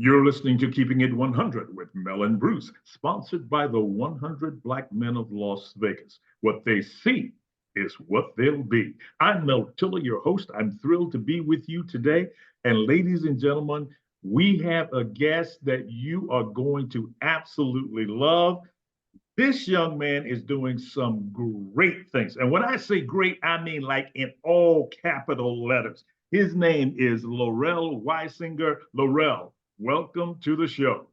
You're listening to Keeping It 100 with Mel and Bruce, sponsored by the 100 Black Men of Las Vegas. What they see is what they'll be. I'm Mel Tiller, your host. I'm thrilled to be with you today. And ladies and gentlemen, we have a guest that you are going to absolutely love. This young man is doing some great things. And when I say great, I mean like in all capital letters. His name is La'rell Wisinger. La'rell, welcome to the show.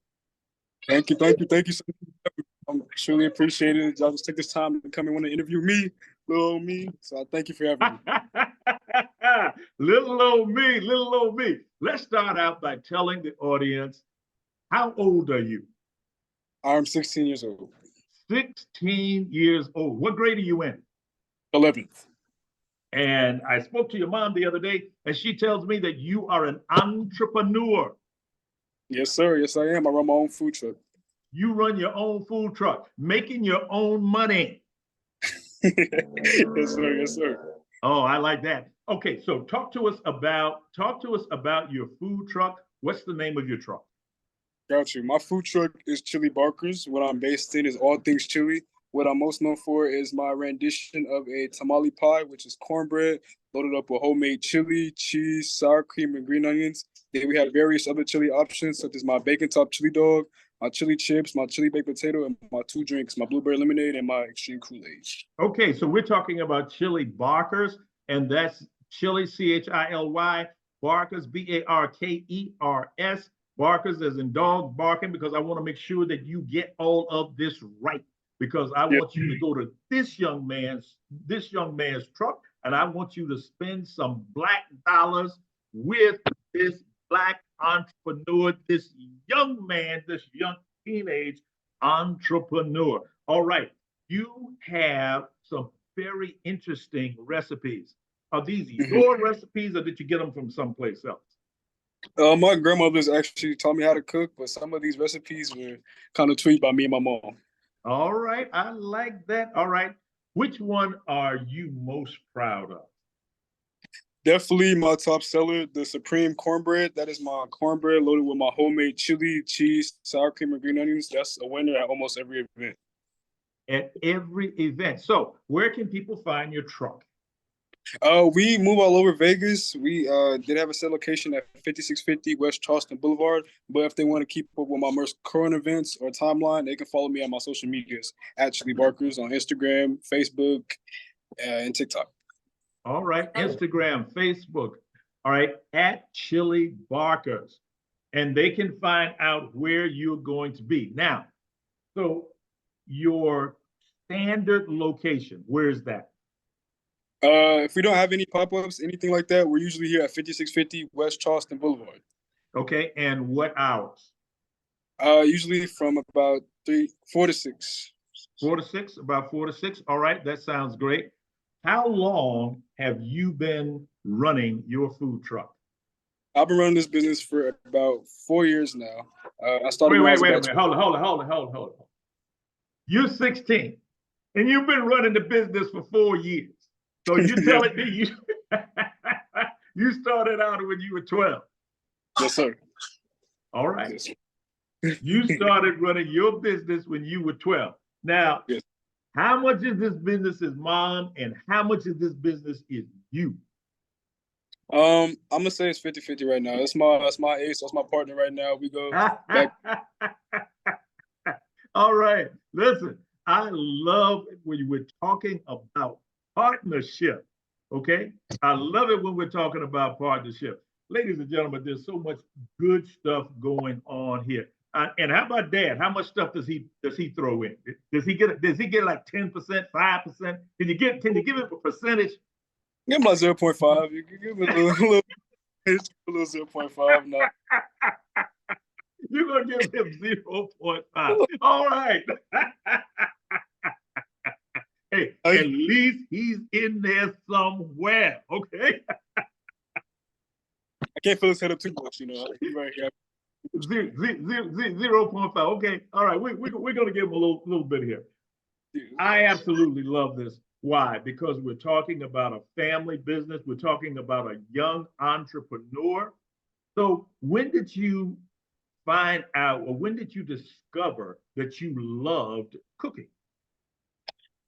Thank you so much. I'm truly appreciate it. Y'all just take this time to come and want to interview me, little old me. So I thank you for having me. Little old me, little old me. Let's start out by telling the audience, how old are you? I'm 16 years old. 16 years old. What grade are you in? 11th. And I spoke to your mom the other day, and she tells me that you are an entrepreneur. Yes, sir. Yes, I am. I run my own food truck. You run your own food truck, making your own money. Yes, sir. Yes, sir. Oh, I like that. Okay, so talk to us about your food truck. What's the name of your truck? Got you. My food truck is Chili Barkers. What I'm based in is all things chili. What I'm most known for is my rendition of a tamale pie, which is cornbread loaded up with homemade chili, cheese, sour cream, and green onions. Then we have various other chili options, such as my bacon top chili dog, my chili chips, my chili baked potato, and my two drinks, my blueberry lemonade and my extreme Kool-Aid. Okay, so we're talking about Chili Barkers, and that's chili, C-H-I-L-Y, Barkers, B-A-R-K-E-R-S, Barkers as in dog barking, because I want to make sure that you get all of this right, because I want you to go to this young man's truck, and I want you to spend some black dollars with this black entrepreneur, this young man, this young teenage entrepreneur. All right, you have some very interesting recipes. Are these your recipes, or did you get them from someplace else? My grandmother's actually taught me how to cook, but some of these recipes were kind of tweaked by me and my mom. All right, I like that. All right, which one are you most proud of? Definitely my top seller, the Supreme Cornbread. That is my cornbread loaded with my homemade chili, cheese, sour cream, and green onions. That's a winner at almost every event. At every event. So where can people find your truck? We move all over Vegas. We did have a set location at 5650 West Charleston Boulevard. But if they want to keep up with my most current events or timeline, they can follow me on my social medias at Chili Barkers on Instagram, Facebook, and TikTok. All right, Instagram, Facebook. All right, at Chili Barkers. And they can find out where you're going to be. Now, so your standard location, where is that? If we don't have any pop-ups, anything like that, we're usually here at 5650 West Charleston Boulevard. Okay, and what hours? Usually from about 4 to 6. 4 to 6, about 4 to 6. All right, that sounds great. How long have you been running your food truck? I've been running this business for about 4 years now. I started. Wait a minute. Hold on. You're 16, and you've been running the business for 4 years. So you're telling me you started out when you were 12? Yes, sir. All right. Yes, sir. You started running your business when you were 12. Now, yes. How much is this business is mom, and how much is this business is you? I'm gonna say it's 50-50 right now. That's my ace. That's my partner right now. We go back. All right. Listen, I love when we're talking about partnership. Okay. I love it when we're talking about partnership. Ladies and gentlemen, there's so much good stuff going on here. And how about Dad? How much stuff does he throw in? Does he get like 10%, 5%? Can you give him a percentage? Give him like 0.5. You can give him a little 0.5 now. You're gonna give him 0.5. All right. Hey, at least he's in there somewhere. Okay. I can't fill his head up too much, He's right here. 0.5. Okay. All right. We're going to give him a little bit here. I absolutely love this. Why? Because we're talking about a family business. We're talking about a young entrepreneur. So when did you find out, or when did you discover that you loved cooking?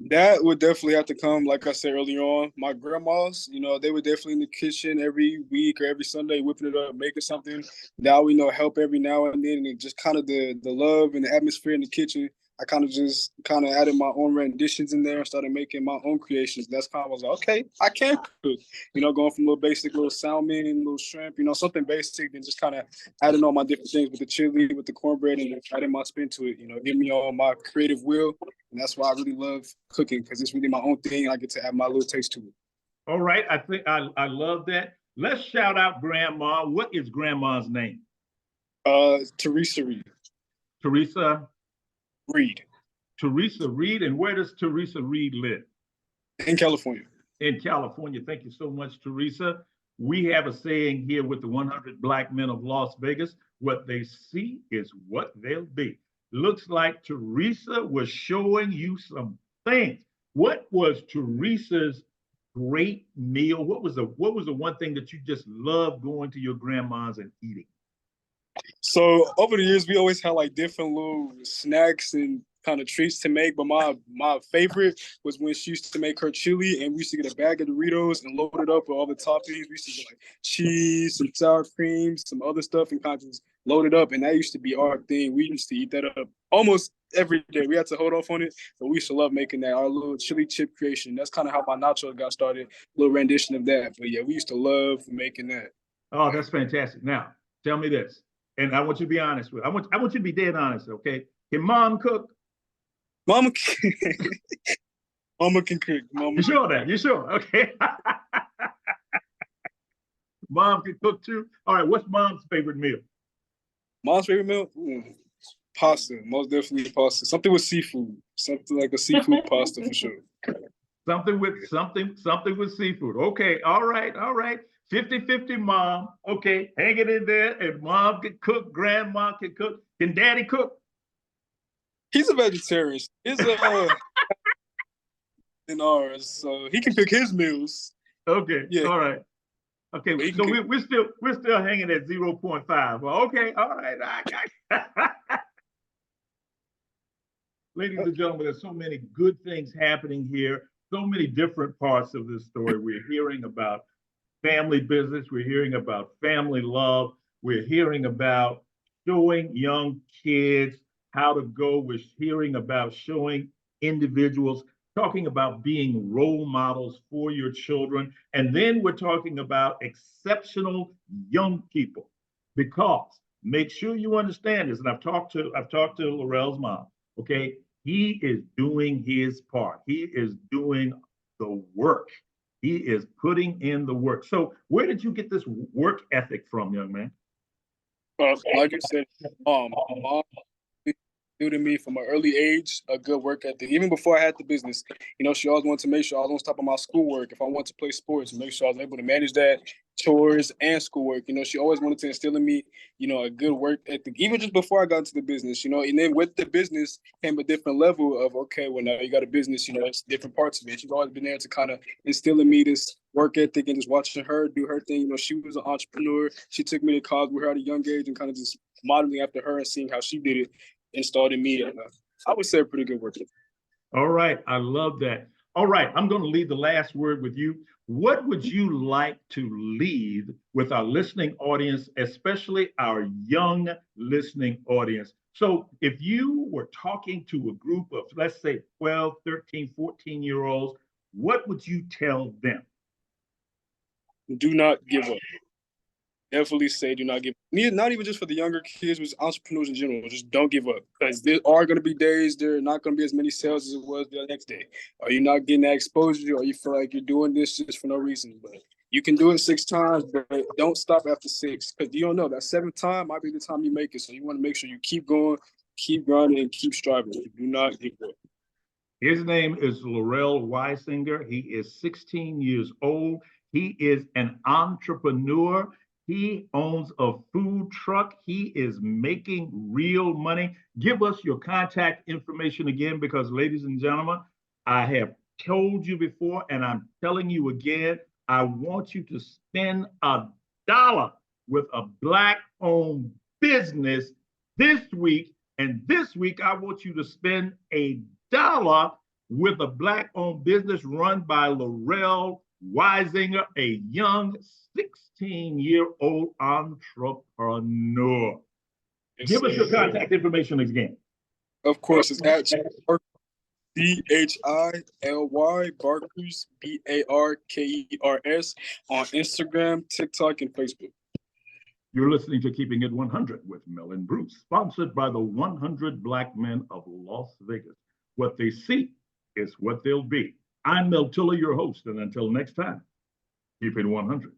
That would definitely have to come, like I said earlier on. My grandmas, they were definitely in the kitchen every week or every Sunday, whipping it up, making something. That we help every now and then, and just kind of the love and the atmosphere in the kitchen. I kind of added my own renditions in there and started making my own creations. That's kind of was like, okay, I can cook. Going from little basic little salmon, little shrimp, something basic, and just kind of adding all my different things with the chili, with the cornbread, and adding my spin to it. Give me all my creative will. And that's why I really love cooking, because it's really my own thing. And I get to add my little taste to it. All right. I think I love that. Let's shout out Grandma. What is Grandma's name? Teresa Reed. Teresa Reed. Teresa Reed. And where does Teresa Reed live? In California. In California. Thank you so much, Teresa. We have a saying here with the 100 Black Men of Las Vegas: what they see is what they'll be. Looks like Teresa was showing you some things. What was Teresa's great meal? What was the one thing that you just loved going to your grandma's and eating? So over the years, we always had like different little snacks and kind of treats to make. But my favorite was when she used to make her chili, and we used to get a bag of Doritos and load it up with all the toppings. We used to get like cheese, some sour cream, some other stuff, and kind of just load it up. And that used to be our thing. We used to eat that up almost every day. We had to hold off on it, but we used to love making that, our little chili chip creation. That's kind of how my nachos got started, a little rendition of that. But yeah, we used to love making that. Oh, that's fantastic. Now, tell me this, and I want you to be honest with. I want you to be dead honest, okay? Can Mom cook? Mama can, Mama can cook. You sure that? You sure? Okay. Mom can cook too. All right. What's Mom's favorite meal? Mom's favorite meal? Pasta. Most definitely pasta. Something with seafood. Something like a seafood pasta for sure. Something with seafood. Okay. All right. All right. 50-50 Mom. Okay. Hang it in there. And Mom can cook. Grandma can cook. Can Daddy cook? He's a vegetarian. He's in ours, so he can cook his meals. Okay. Yeah. All right. Okay. So we're still hanging at 0.5. Well, okay. All right. Ladies and gentlemen, there's so many good things happening here. So many different parts of this story. We're hearing about family business. We're hearing about family love. We're hearing about showing young kids how to go. We're hearing about showing individuals, talking about being role models for your children. And then we're talking about exceptional young people, because make sure you understand this. And I've talked to La'rell's mom. Okay. He is doing his part. He is doing the work. He is putting in the work. So where did you get this work ethic from, young man? Like I said, mom due to me from an early age a good work ethic. Even before I had the business, she always wanted to make sure I was on top of my schoolwork. If I wanted to play sports, make sure I was able to manage that, chores and schoolwork. She always wanted to instill in me, a good work ethic, even just before I got into the business, and then with the business came a different level of, okay, well, now you got a business, it's different parts of it. She's always been there to kind of instill in me this work ethic, and just watching her do her thing. She was an entrepreneur. She took me to college with her at a young age and kind of just modeling after her and seeing how she did it installed in me. I would say a pretty good work ethic. All right. I love that. All right. I'm going to leave the last word with you. What would you like to leave with our listening audience, especially our young listening audience? So if you were talking to a group of, let's say, 12, 13, 14-year-olds, what would you tell them? Do not give up. Definitely say do not give up. Not even just for the younger kids, but entrepreneurs in general. Just don't give up, because there are going to be days there are not going to be as many sales as it was the next day. Are you not getting that exposure, or you feel like you're doing this just for no reason? But you can do it 6 times, but don't stop after 6, because you don't know, that 7th time might be the time you make it. So you want to make sure you keep going, keep grinding, and keep striving. Do not give up. His name is La'rell Wisinger. He is 16 years old. He is an entrepreneur. He owns a food truck. He is making real money. Give us your contact information again, because, ladies and gentlemen, I have told you before, and I'm telling you again, I want you to spend $1 with a Black-owned business this week. And this week, I want you to spend $1 with a Black-owned business run by La'rell Wisinger, a young 16-year-old entrepreneur. Yes, Give us your sir. contact information again. Of course, it's at CHILY Barkers, BARKERS, on Instagram, TikTok, and Facebook. You're listening to Keeping It 100 with Mel and Bruce, sponsored by the 100 Black Men of Las Vegas. What they see is what they'll be. I'm Mel Tiller, your host, and until next time, keep it 100.